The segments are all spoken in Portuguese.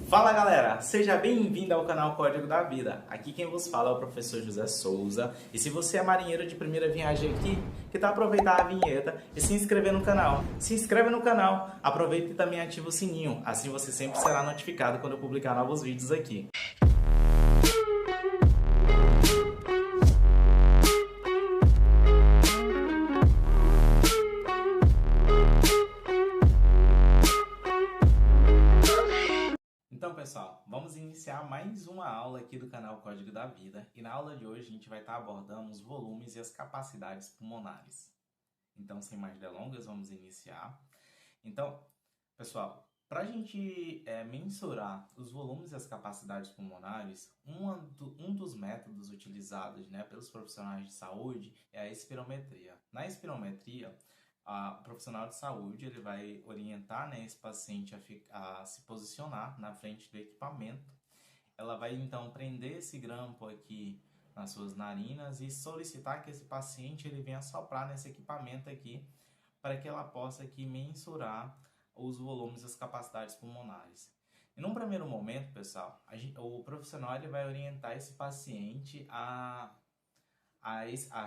Fala galera, seja bem-vindo ao canal Código da Vida. Aqui quem vos fala é o professor José Souza. E se você é marinheiro de primeira viagem aqui, que tal aproveitar a vinheta e se inscrever no canal? Se inscreve no canal, aproveita e também ativa o sininho, assim você sempre será notificado quando eu publicar novos vídeos aqui. Então, pessoal, vamos iniciar mais uma aula aqui do canal Código da Vida. E na aula de hoje a gente vai estar abordando os volumes e as capacidades pulmonares. Então, sem mais delongas, vamos iniciar. Então, pessoal, para a gente mensurar os volumes e as capacidades pulmonares, um dos métodos utilizados, né, pelos profissionais de saúde é a espirometria. Na espirometria, o profissional de saúde ele vai orientar, né, esse paciente a se posicionar na frente do equipamento. Ela vai então prender esse grampo aqui nas suas narinas e solicitar que esse paciente ele venha soprar nesse equipamento aqui para que ela possa aqui mensurar os volumes e as capacidades pulmonares. E num primeiro momento, pessoal, o profissional ele vai orientar esse paciente a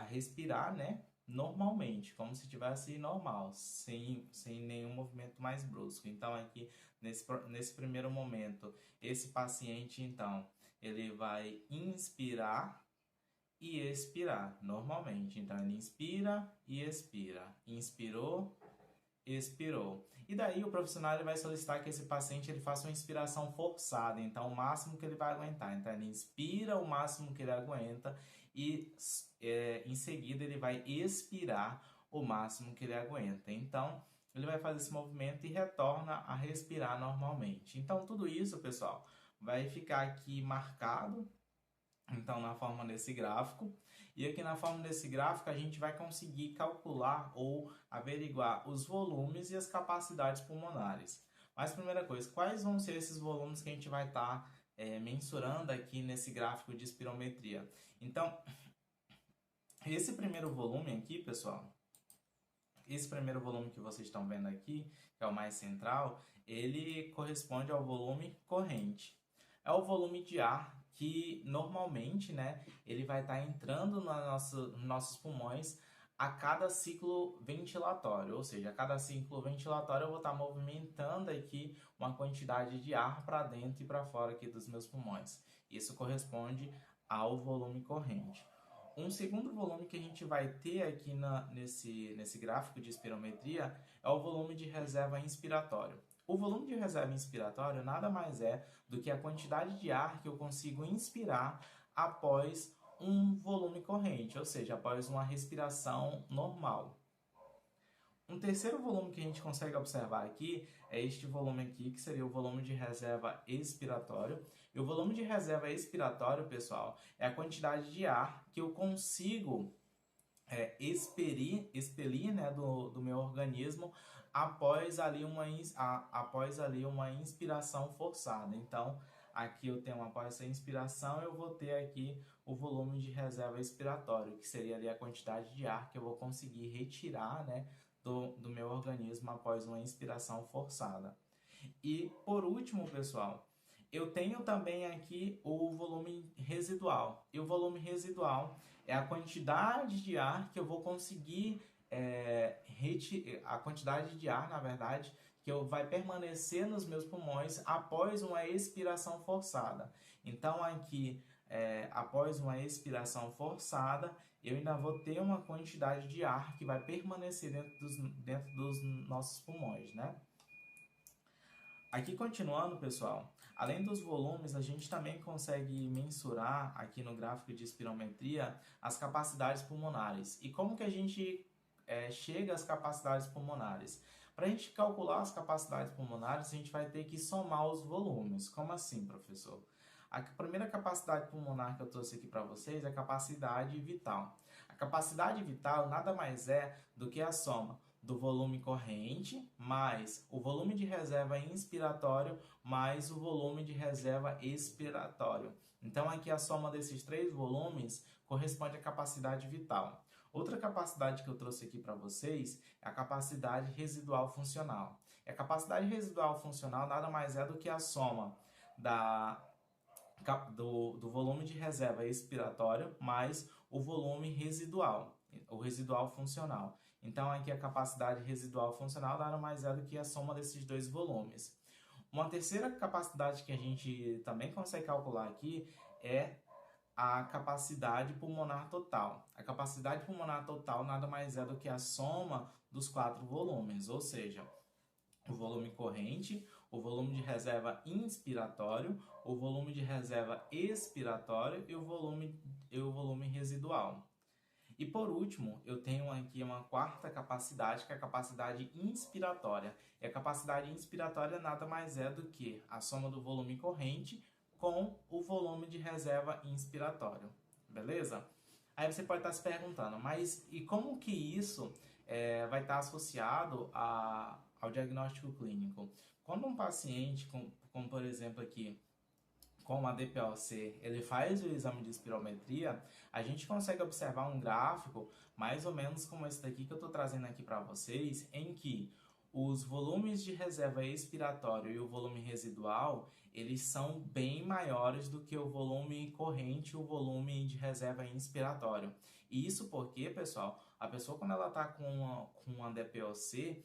respirar, né, normalmente, como se estivesse normal, sem nenhum movimento mais brusco. Então, aqui, nesse primeiro momento, esse paciente, então, ele vai inspirar e expirar normalmente. Então, ele inspira e expira. Inspirou, expirou. E daí o profissional ele vai solicitar que esse paciente ele faça uma inspiração forçada, então o máximo que ele vai aguentar. Então ele inspira o máximo que ele aguenta e em seguida ele vai expirar o máximo que ele aguenta. Então ele vai fazer esse movimento e retorna a respirar normalmente. Então tudo isso, pessoal, vai ficar aqui marcado então na forma desse gráfico. E aqui na forma desse gráfico a gente vai conseguir calcular ou averiguar os volumes e as capacidades pulmonares. Mas primeira coisa, quais vão ser esses volumes que a gente vai estar mensurando aqui nesse gráfico de espirometria? Então, esse primeiro volume aqui, pessoal, esse primeiro volume que vocês estão vendo aqui, que é o mais central, ele corresponde ao volume corrente. É o volume de ar que normalmente, né, ele vai estar entrando nos nossos pulmões a cada ciclo ventilatório, ou seja, a cada ciclo ventilatório eu vou estar movimentando aqui uma quantidade de ar para dentro e para fora aqui dos meus pulmões. Isso corresponde ao volume corrente. Um segundo volume que a gente vai ter aqui nesse gráfico de espirometria é o volume de reserva inspiratório. O volume de reserva inspiratório nada mais é do que a quantidade de ar que eu consigo inspirar após um volume corrente, ou seja, após uma respiração normal. Um terceiro volume que a gente consegue observar aqui é este volume aqui, que seria o volume de reserva expiratório. E o volume de reserva expiratório, pessoal, é a quantidade de ar que eu consigo expelir, né, do meu organismo após ali uma inspiração forçada. Então, aqui eu tenho após essa inspiração, eu vou ter aqui o volume de reserva expiratório, que seria ali a quantidade de ar que eu vou conseguir retirar, né, do meu organismo após uma inspiração forçada. E por último, pessoal, eu tenho também aqui o volume residual. E o volume residual é a quantidade de ar que eu vou conseguir a quantidade de ar, na verdade, que vai permanecer nos meus pulmões após uma expiração forçada. Então, aqui, após uma expiração forçada, eu ainda vou ter uma quantidade de ar que vai permanecer dentro dos nossos pulmões, né? Aqui continuando, pessoal, além dos volumes, a gente também consegue mensurar aqui no gráfico de espirometria as capacidades pulmonares. E como que a gente chega às capacidades pulmonares? Para a gente calcular as capacidades pulmonares, a gente vai ter que somar os volumes. Como assim, professor? A primeira capacidade pulmonar que eu trouxe aqui para vocês é a capacidade vital. A capacidade vital nada mais é do que a soma do volume corrente mais o volume de reserva inspiratório mais o volume de reserva expiratório. Então, aqui a soma desses três volumes corresponde à capacidade vital. Outra capacidade que eu trouxe aqui para vocês é a capacidade residual funcional. E a capacidade residual funcional nada mais é do que a soma do volume de reserva expiratório mais o volume residual, o residual funcional. Então, aqui a capacidade residual funcional nada mais é do que a soma desses dois volumes. Uma terceira capacidade que a gente também consegue calcular aqui é a capacidade pulmonar total. A capacidade pulmonar total nada mais é do que a soma dos 4 volumes, ou seja, o volume corrente, o volume de reserva inspiratório, o volume de reserva expiratório e o volume residual. E por último, eu tenho aqui uma quarta capacidade, que é a capacidade inspiratória. E a capacidade inspiratória nada mais é do que a soma do volume corrente com o volume de reserva inspiratório. Beleza? Aí você pode estar se perguntando, mas e como que isso vai estar associado ao diagnóstico clínico? Quando um paciente, como por exemplo aqui, com a DPOC, ele faz o exame de espirometria, a gente consegue observar um gráfico mais ou menos como esse daqui que eu estou trazendo aqui para vocês, em que os volumes de reserva expiratório e o volume residual, eles são bem maiores do que o volume corrente e o volume de reserva inspiratório. E isso porque, pessoal, a pessoa quando ela está com uma DPOC,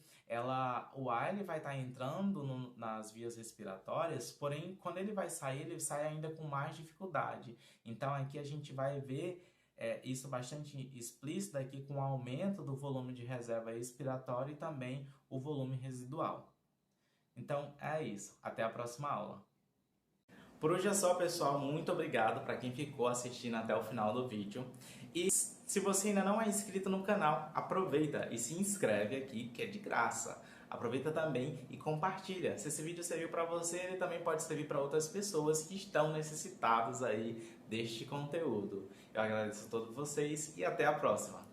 o ar ele vai estar entrando nas vias respiratórias, porém, quando ele sai ainda com mais dificuldade. Então, aqui a gente vai ver isso bastante explícito aqui com o aumento do volume de reserva expiratória e também o volume residual. Então, é isso. Até a próxima aula. Por hoje é só, pessoal. Muito obrigado para quem ficou assistindo até o final do vídeo. E se você ainda não é inscrito no canal, aproveita e se inscreve aqui, que é de graça. Aproveita também e compartilha. Se esse vídeo serviu para você, ele também pode servir para outras pessoas que estão necessitadas aí deste conteúdo. Eu agradeço a todos vocês e até a próxima.